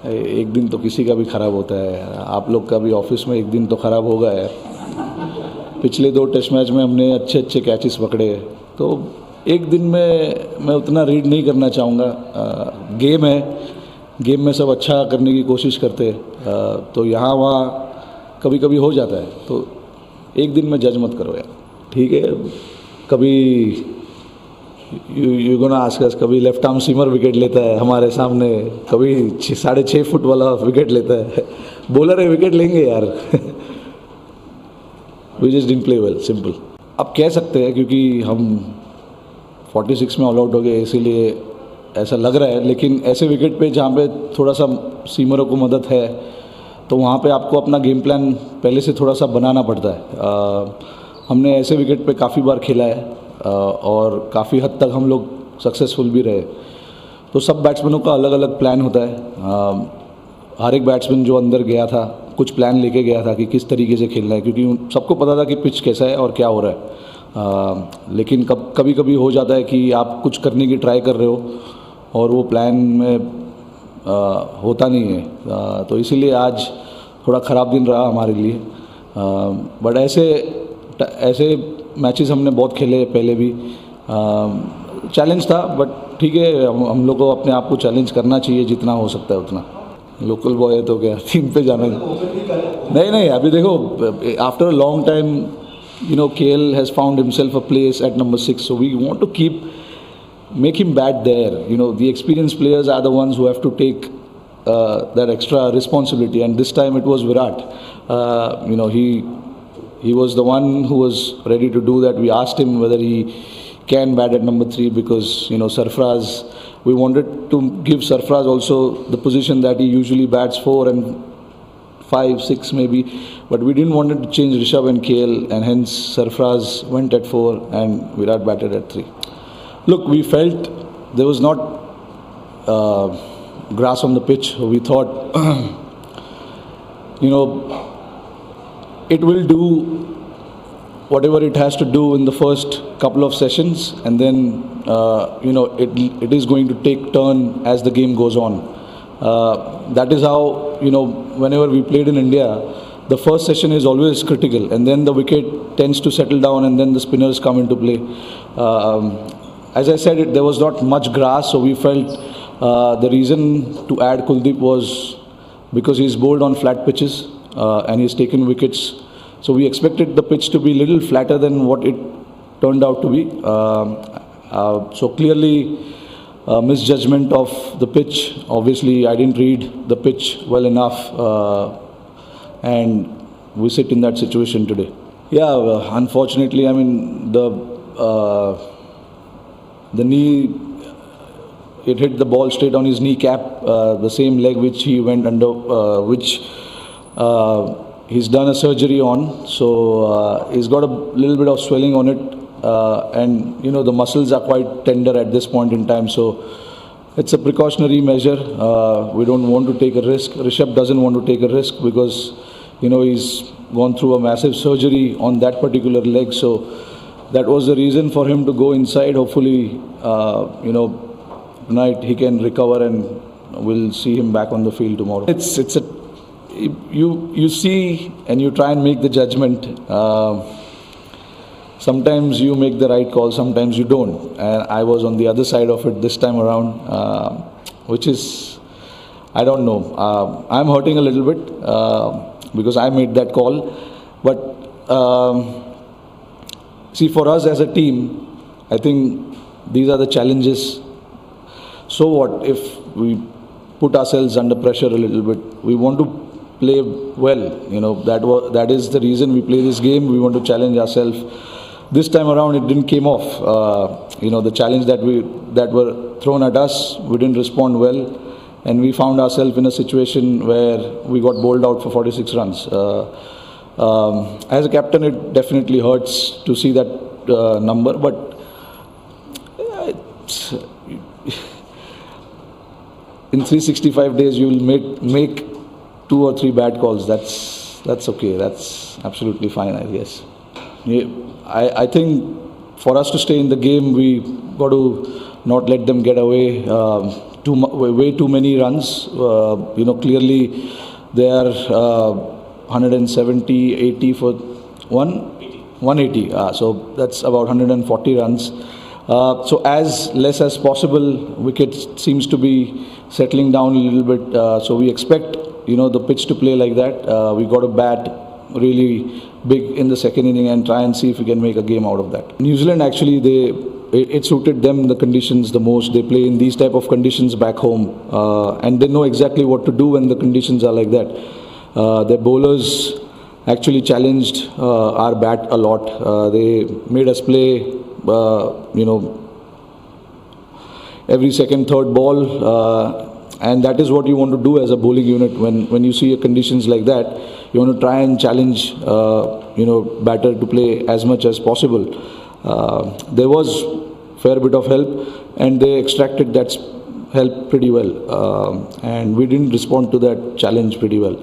एक दिन तो किसी का भी ख़राब होता है, आप लोग का भी ऑफिस में एक दिन तो ख़राब होगा है। पिछले 2 टेस्ट मैच में हमने अच्छे अच्छे कैचेस पकड़े, तो एक दिन में मैं उतना रीड नहीं करना चाहूँगा। गेम है, गेम में सब अच्छा करने की कोशिश करते हैं, तो यहाँ वहाँ कभी कभी हो जाता है, तो एक दिन में जज मत करो यार। ठीक है, कभी यू गोना आस्क अस, कभी लेफ्ट आर्म सीमर विकेट लेता है हमारे सामने, कभी 6.5 फुट वाला विकेट लेता है। बॉलर है, विकेट लेंगे यार। We just didn't play well, simple. अब कह सकते हैं क्योंकि हम 46 में ऑल आउट हो गए इसीलिए ऐसा लग रहा है, लेकिन ऐसे विकेट पे जहाँ पे थोड़ा सा सीमरों को मदद है तो वहाँ पे आपको अपना गेम प्लान पहले से थोड़ा सा बनाना पड़ता है। हमने ऐसे विकेट पे काफ़ी बार खेला है और काफ़ी हद तक हम लोग सक्सेसफुल भी रहे। तो सब बैट्समैनों का अलग अलग प्लान होता है। हर एक बैट्समैन जो अंदर गया था कुछ प्लान लेके गया था कि किस तरीके से खेलना है, क्योंकि सबको पता था कि पिच कैसा है और क्या हो रहा है। लेकिन कभी कभी हो जाता है कि आप कुछ करने की ट्राई कर रहे हो और वो प्लान में होता नहीं है, तो इसीलिए आज थोड़ा ख़राब दिन रहा हमारे लिए। बट ऐसे मैचेस हमने बहुत खेले पहले भी। चैलेंज था, बट ठीक है, हम लोग को अपने आप को चैलेंज करना चाहिए जितना हो सकता है उतना। लोकल बॉय है तो क्या टीम पे जाना नहीं, अभी देखो, after a long time KL has found himself a place at number 6, so we want to make him bat there. The experienced players are the ones who have to take that extra responsibility, and this time it was Virat. He was the one who was ready to do that. We asked him whether he can bat at number 3 because Sarfraz, we wanted to give Sarfraz also the position that he usually bats 4 and 5, 6 maybe, but we didn't want to change Rishabh and KL, and hence Sarfraz went at 4 and Virat batted at 3. Look, we felt there was not grass on the pitch. We thought, it will do whatever it has to do in the first couple of sessions, and then it is going to take turn as the game goes on. That is how, whenever we played in India, the first session is always critical, and then the wicket tends to settle down, and then the spinners come into play. As I said, there was not much grass, so we felt the reason to add Kuldeep was because he's bowled on flat pitches and he's taken wickets. So we expected the pitch to be a little flatter than what it turned out to be. So clearly, misjudgment of the pitch. Obviously, I didn't read the pitch well enough, and we sit in that situation today. Yeah, unfortunately, I mean the knee, it hit the ball straight on his kneecap, the same leg which he went under, which he's done a surgery on. So he's got a little bit of swelling on it. And the muscles are quite tender at this point in time, so it's a precautionary measure. We don't want to take a risk. Rishabh doesn't want to take a risk because he's gone through a massive surgery on that particular leg, so that was the reason for him to go inside. Hopefully tonight he can recover and we'll see him back on the field tomorrow. It's a you see and you try and make the judgment. Sometimes you make the right call, sometimes you don't. And I was on the other side of it this time around, which is, I don't know. I'm hurting a little bit because I made that call. But see, for us as a team, I think these are the challenges. So what if we put ourselves under pressure a little bit? We want to play well. That is the reason we play this game. We want to challenge ourselves. This time around, it didn't came off. The challenge that were thrown at us, we didn't respond well, and we found ourselves in a situation where we got bowled out for 46 runs. As a captain, it definitely hurts to see that number, but in 365 days, you will make 2 or 3 bad calls. That's okay. That's absolutely fine, I guess. I think for us to stay in the game, we got to not let them get away. way too many runs. Clearly they are 170, 80 for 180. So that's about 140 runs. So as less as possible, wicket seems to be settling down a little bit. So we expect the pitch to play like that. We got to bat really big in the second inning and try and see if we can make a game out of that. New Zealand actually it suited them the conditions the most. They play in these type of conditions back home, and they know exactly what to do when the conditions are like that. Their bowlers actually challenged our bat a lot. They made us play, every second, third ball. And that is what you want to do as a bowling unit when you see conditions like that. You want to try and challenge batter to play as much as possible. There was fair bit of help, and they extracted that help pretty well, and we didn't respond to that challenge pretty well.